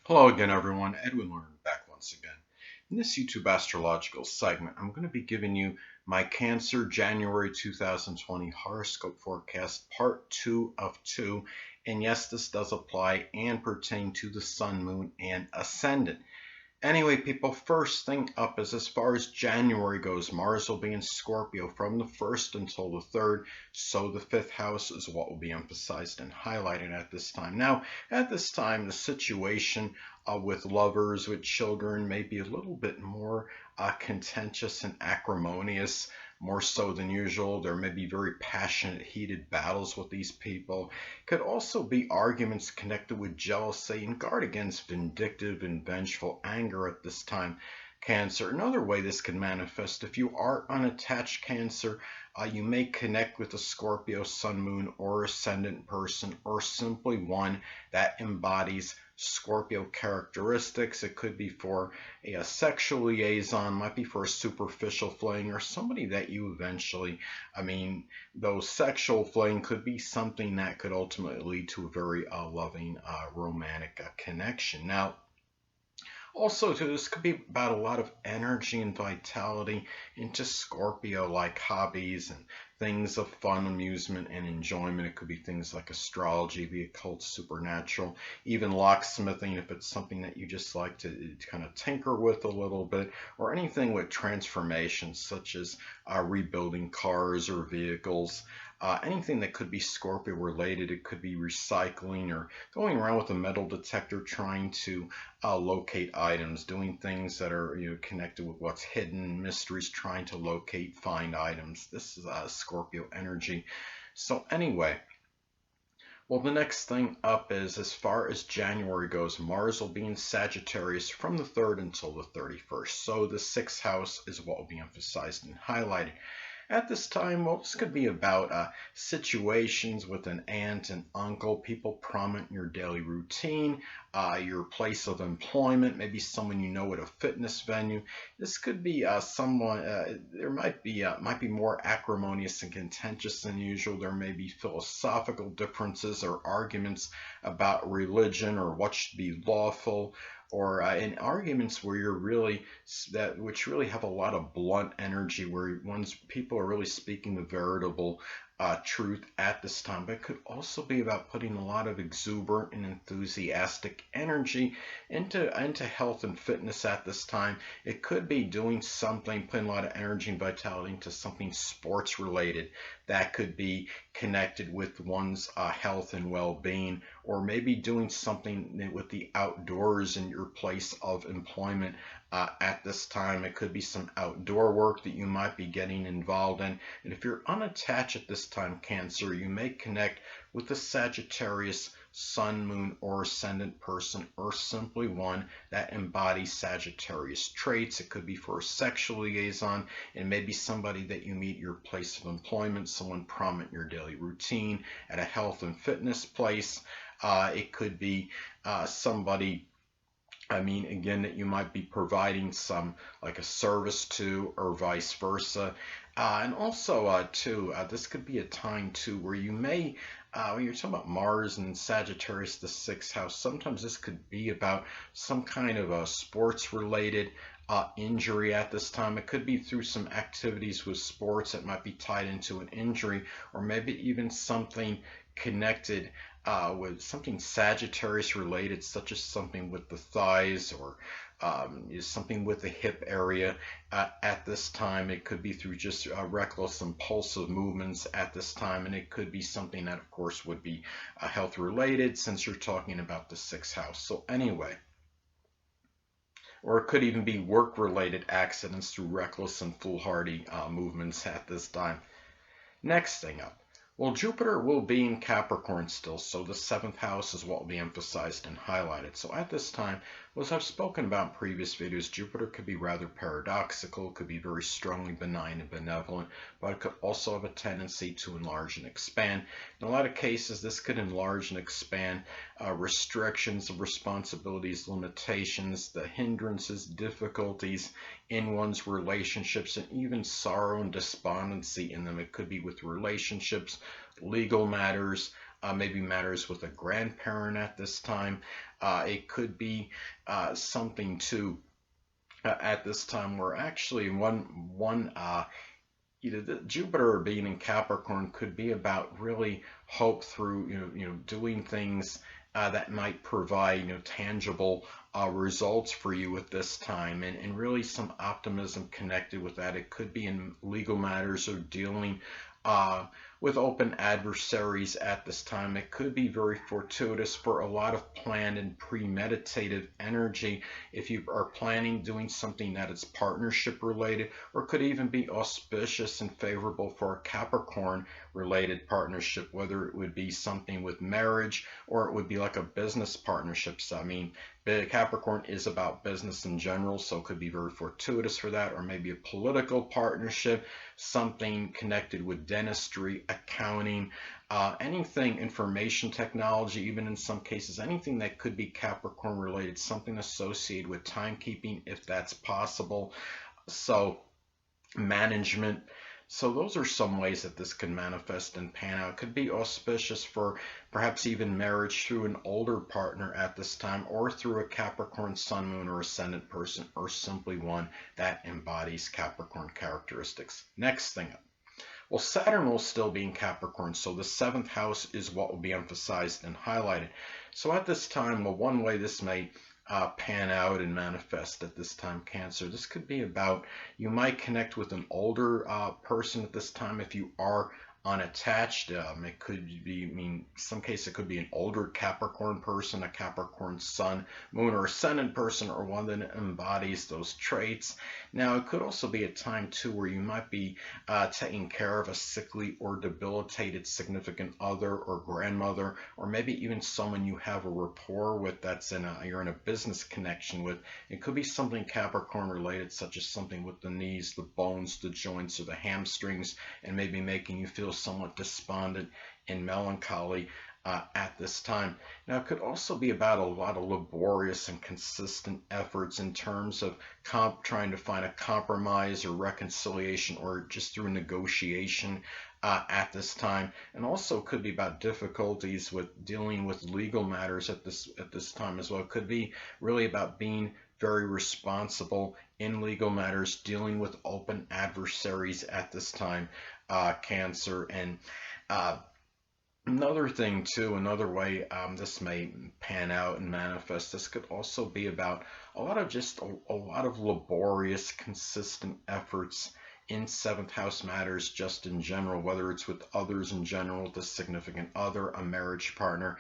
Hello again, everyone. Edwin Learnard back once again. In this YouTube astrological segment, I'm going to be giving you my Cancer January 2020 horoscope forecast, part 2 of 2. And yes, this does apply and pertain to the Sun, Moon, and Ascendant. Anyway, people, first thing up is as far as January goes, Mars will be in Scorpio from the 1st until the 3rd, so the 5th house is what will be emphasized and highlighted at this time. Now, at this time, the situation with lovers, with children, may be a little bit more contentious and acrimonious, more so than usual. There may be very passionate, heated battles with these people. Could also be arguments connected with jealousy, and guard against vindictive and vengeful anger at this time, Cancer. Another way this can manifest, if you are unattached, Cancer, you may connect with a Scorpio, Sun, Moon, or Ascendant person, or simply one that embodies Scorpio characteristics. It could be for a sexual liaison, might be for a superficial fling, or somebody that you eventually, though sexual fling could be something that could ultimately lead to a very loving romantic connection. Now, also, too, this could be about a lot of energy and vitality into Scorpio, like hobbies and things of fun, amusement, and enjoyment. It could be things like astrology, the occult, supernatural, even locksmithing if it's something that you just like to kind of tinker with a little bit, or anything with transformations such as rebuilding cars or vehicles. Anything that could be Scorpio related. It could be recycling or going around with a metal detector trying to locate items, doing things that are connected with what's hidden, mysteries, trying to locate, find items. This is Scorpio energy. So anyway, well, the next thing up is as far as January goes, Mars will be in Sagittarius from the 3rd until the 31st. So the 6th house is what will be emphasized and highlighted. At this time, well, this could be about situations with an aunt and uncle, people prominent in your daily routine, your place of employment, maybe someone you know at a fitness venue. This could be someone. There might be more acrimonious and contentious than usual. There may be philosophical differences or arguments about religion or what should be lawful, or in arguments where you're really which really have a lot of blunt energy, where one's people are really speaking the veritable truth at this time. But it could also be about putting a lot of exuberant and enthusiastic energy into health and fitness at this time. It could be doing something, putting a lot of energy and vitality into something sports related that could be connected with one's health and well-being, or maybe doing something with the outdoors in your place of employment at this time. It could be some outdoor work that you might be getting involved in. And if you're unattached at this time, Cancer, you may connect with the Sagittarius, Sun, Moon, or Ascendant person, or simply one that embodies Sagittarius traits. It could be for a sexual liaison, and maybe somebody that you meet your place of employment, someone prominent in your daily routine, at a health and fitness place. It could be somebody, again, that you might be providing some like a service to, or vice versa. And also, too, this could be a time too where you may, when you're talking about Mars and Sagittarius, the 6th house, sometimes this could be about some kind of a sports-related injury at this time. It could be through some activities with sports that might be tied into an injury, or maybe even something connected with something Sagittarius related, such as something with the thighs, or something with the hip area at this time. It could be through just reckless, impulsive movements at this time, and it could be something that, of course, would be health related, since you're talking about the 6th house. So anyway, or it could even be work related accidents through reckless and foolhardy movements at this time. Next thing up. Well, Jupiter will be in Capricorn still, so the 7th house is what will be emphasized and highlighted. So at this time, as I've spoken about in previous videos, Jupiter could be rather paradoxical, could be very strongly benign and benevolent, but it could also have a tendency to enlarge and expand. In a lot of cases, this could enlarge and expand restrictions, responsibilities, limitations, the hindrances, difficulties in one's relationships, and even sorrow and despondency in them. It could be with relationships, legal matters, maybe matters with a grandparent at this time. It could be something too at this time where actually the Jupiter being in Capricorn could be about really hope through doing things that might provide tangible results for you at this time, and really some optimism connected with that. It could be in legal matters or dealing uh, with open adversaries at this time. It could be very fortuitous for a lot of planned and premeditative energy if you are planning doing something that is partnership related, or could even be auspicious and favorable for a Capricorn related partnership, whether it would be something with marriage or it would be like a business partnership. So, I mean, Capricorn is about business in general, so it could be very fortuitous for that, or maybe a political partnership, something connected with dentistry, accounting, anything, information technology, even in some cases, anything that could be Capricorn related, something associated with timekeeping, if that's possible. So, management. So those are some ways that this can manifest and pan out. It could be auspicious for perhaps even marriage through an older partner at this time, or through a Capricorn sun, moon, or ascendant person, or simply one that embodies Capricorn characteristics. Next thing up. Well, Saturn will still be in Capricorn, so the seventh house is what will be emphasized and highlighted. So at this time, well, one way this may pan out and manifest at this time, Cancer. This could be about, you might connect with an older person at this time if you are unattached. It could be, I mean, some case it could be an older Capricorn person, a Capricorn sun, moon, or ascendant person, or one that embodies those traits. Now, it could also be a time too where you might be taking care of a sickly or debilitated significant other or grandmother, or maybe even someone you have a rapport with that's you're in a business connection with. It could be something Capricorn related, such as something with the knees, the bones, the joints, or the hamstrings, and maybe making you feel somewhat despondent and melancholy at this time. Now, it could also be about a lot of laborious and consistent efforts in terms of trying to find a compromise or reconciliation, or just through negotiation at this time. And also could be about difficulties with dealing with legal matters at this time as well. It could be really about being very responsible in legal matters, dealing with open adversaries at this time, Cancer. And another thing too, another way this may pan out and manifest, this could also be about a lot of laborious, consistent efforts in seventh house matters just in general, whether it's with others in general, the significant other, a marriage partner,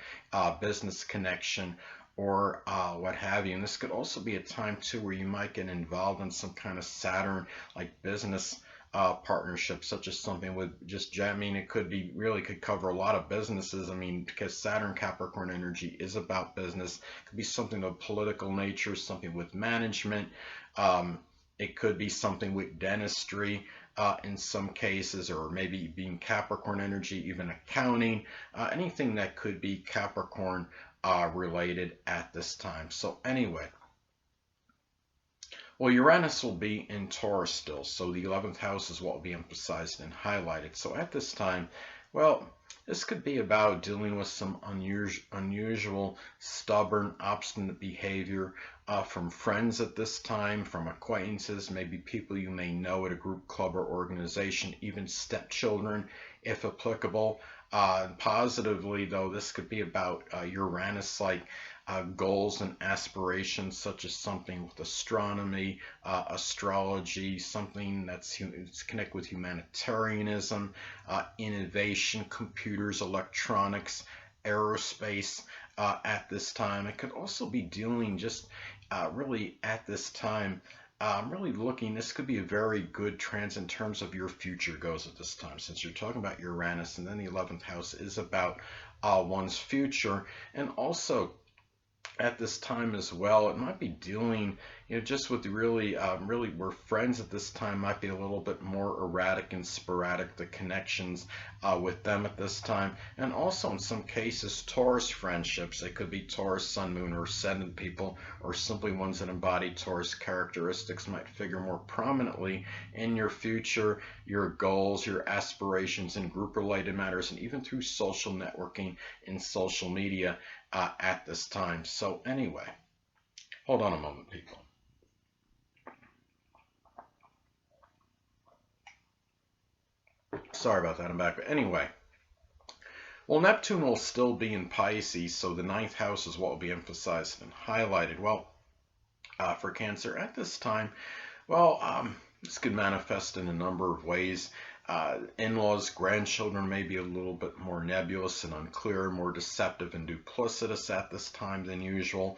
business connection, or what have you. And this could also be a time too where you might get involved in some kind of Saturn like business partnership, such as something with just, I mean, it could be really could cover a lot of businesses. I mean, because Saturn Capricorn energy is about business. It could be something of political nature, something with management. It could be something with dentistry in some cases, or maybe being Capricorn energy, even accounting, anything that could be Capricorn related at this time. So anyway, well, Uranus will be in Taurus still, so the 11th house is what will be emphasized and highlighted. So at this time, well, this could be about dealing with some unusual, stubborn, obstinate behavior from friends at this time, from acquaintances, maybe people you may know at a group, club, or organization, even stepchildren, if applicable. Positively, though, this could be about Uranus-like goals and aspirations, such as something with astronomy, astrology, something that's connected with humanitarianism, innovation, computers, electronics, aerospace at this time. It could also be dealing just really at this time. Really looking, this could be a very good transit in terms of your future goals at this time, since you're talking about Uranus, and then the 11th house is about one's future. And also at this time as well. It might be dealing, just with really where friends at this time might be a little bit more erratic and sporadic, the connections with them at this time. And also in some cases, Taurus friendships. They could be Taurus, Sun, Moon, or Ascendant people, or simply ones that embody Taurus characteristics might figure more prominently in your future, your goals, your aspirations, and group-related matters, and even through social networking and social media at this time. So anyway, hold on a moment, people. Sorry about that, I'm back. But anyway, well, Neptune will still be in Pisces, so the ninth house is what will be emphasized and highlighted. Well, for Cancer at this time, well, this could manifest in a number of ways. In-laws, grandchildren may be a little bit more nebulous and unclear, more deceptive and duplicitous at this time than usual.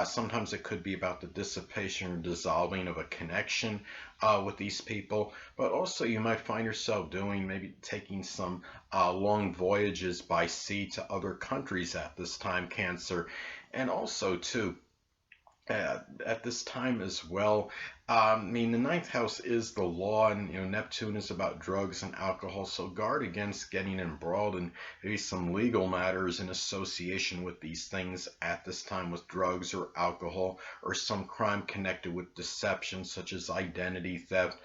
Sometimes it could be about the dissipation or dissolving of a connection with these people, but also you might find yourself maybe taking some long voyages by sea to other countries at this time, Cancer. And also, too, at this time as well. I mean, the ninth house is the law, and Neptune is about drugs and alcohol. So guard against getting embroiled in maybe some legal matters in association with these things at this time, with drugs or alcohol or some crime connected with deception, such as identity theft.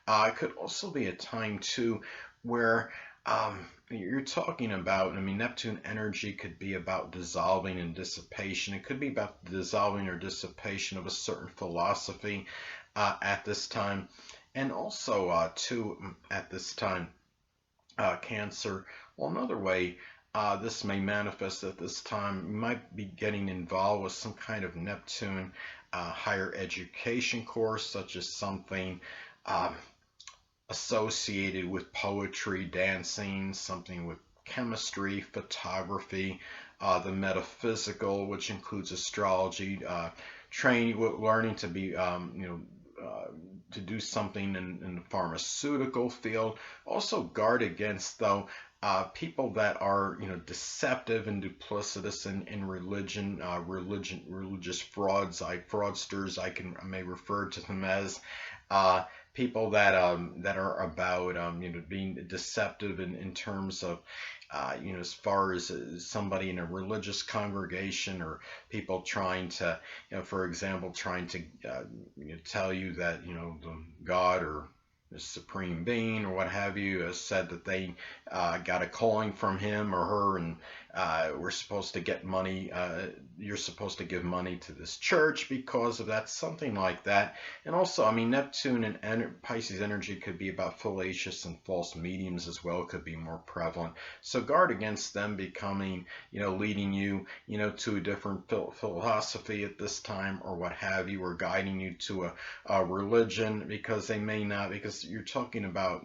It could also be a time too where you're talking about, I mean, Neptune energy could be about dissolving and dissipation. It could be about the dissolving or dissipation of a certain philosophy at this time. And also, too, at this time, Cancer, well, another way this may manifest at this time, you might be getting involved with some kind of Neptune higher education course, such as something associated with poetry, dancing, something with chemistry, photography, the metaphysical, which includes astrology, training, learning to be, to do something in the pharmaceutical field. Also guard against, though, people that are, deceptive and duplicitous in religion, religious fraudsters. I may refer to them as. People that are about being deceptive in terms of as far as somebody in a religious congregation, or people trying to for example trying to tell you that the God or the supreme being or what have you has said that they got a calling from him or her, and we're supposed to get money, you're supposed to give money to this church because of that, something like that. And also, I mean, Neptune and Pisces energy could be about fallacious and false mediums as well. It could be more prevalent. So guard against them becoming, leading you, to a different philosophy at this time or what have you, or guiding you to a religion, because they may not, because you're talking about,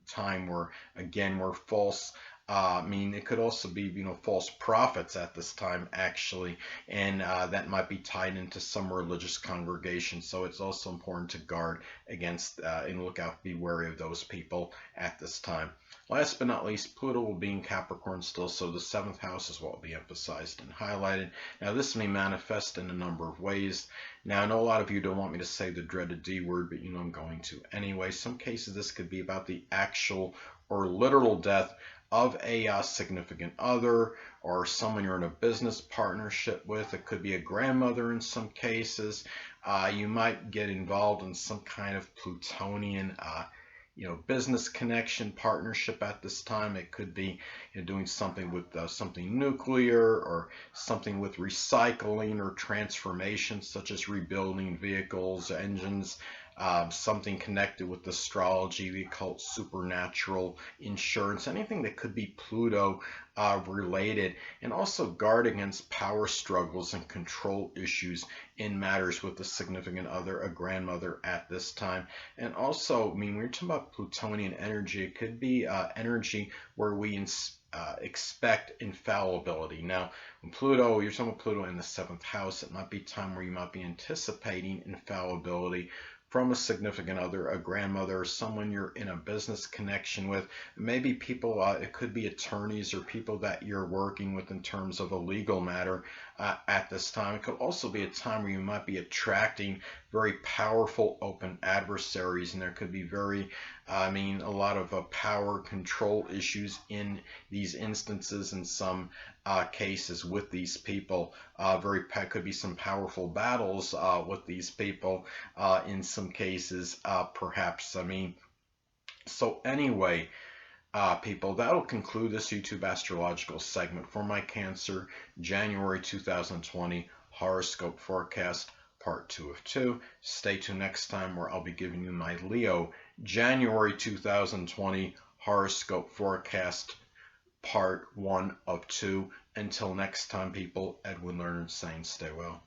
time where, again, where false, I mean, it could also be, false prophets at this time, actually, and that might be tied into some religious congregation. So it's also important to guard against and look out, be wary of those people at this time. Last but not least, Pluto will be in Capricorn still, so the seventh house is what will be emphasized and highlighted. Now, this may manifest in a number of ways. Now, I know a lot of you don't want me to say the dreaded D word, but I'm going to anyway. Some cases, this could be about the actual or literal death of a significant other, or someone you're in a business partnership with. It could be a grandmother in some cases. You might get involved in some kind of Plutonian business connection partnership at this time. It could be doing something with something nuclear, or something with recycling or transformation, such as rebuilding vehicles, engines, something connected with astrology, the occult, supernatural, insurance, anything that could be Pluto related. And also guard against power struggles and control issues in matters with a significant other, a grandmother at this time. And also, I mean, when you're talking about Plutonian energy, it could be energy where we expect infallibility. Now, when Pluto, you're talking about Pluto in the seventh house, it might be time where you might be anticipating infallibility from a significant other, a grandmother, or someone you're in a business connection with. Maybe people, it could be attorneys or people that you're working with in terms of a legal matter. at this time. It could also be a time where you might be attracting very powerful open adversaries, and there could be a lot of power control issues in these instances in some cases with these people. Could be some powerful battles with these people in some cases, perhaps. So anyway, people, that'll conclude this YouTube astrological segment for my Cancer January 2020 horoscope forecast, part 2 of 2. Stay tuned next time where I'll be giving you my Leo January 2020 horoscope forecast, part 1 of 2. Until next time, people, Edwin Learnard saying stay well.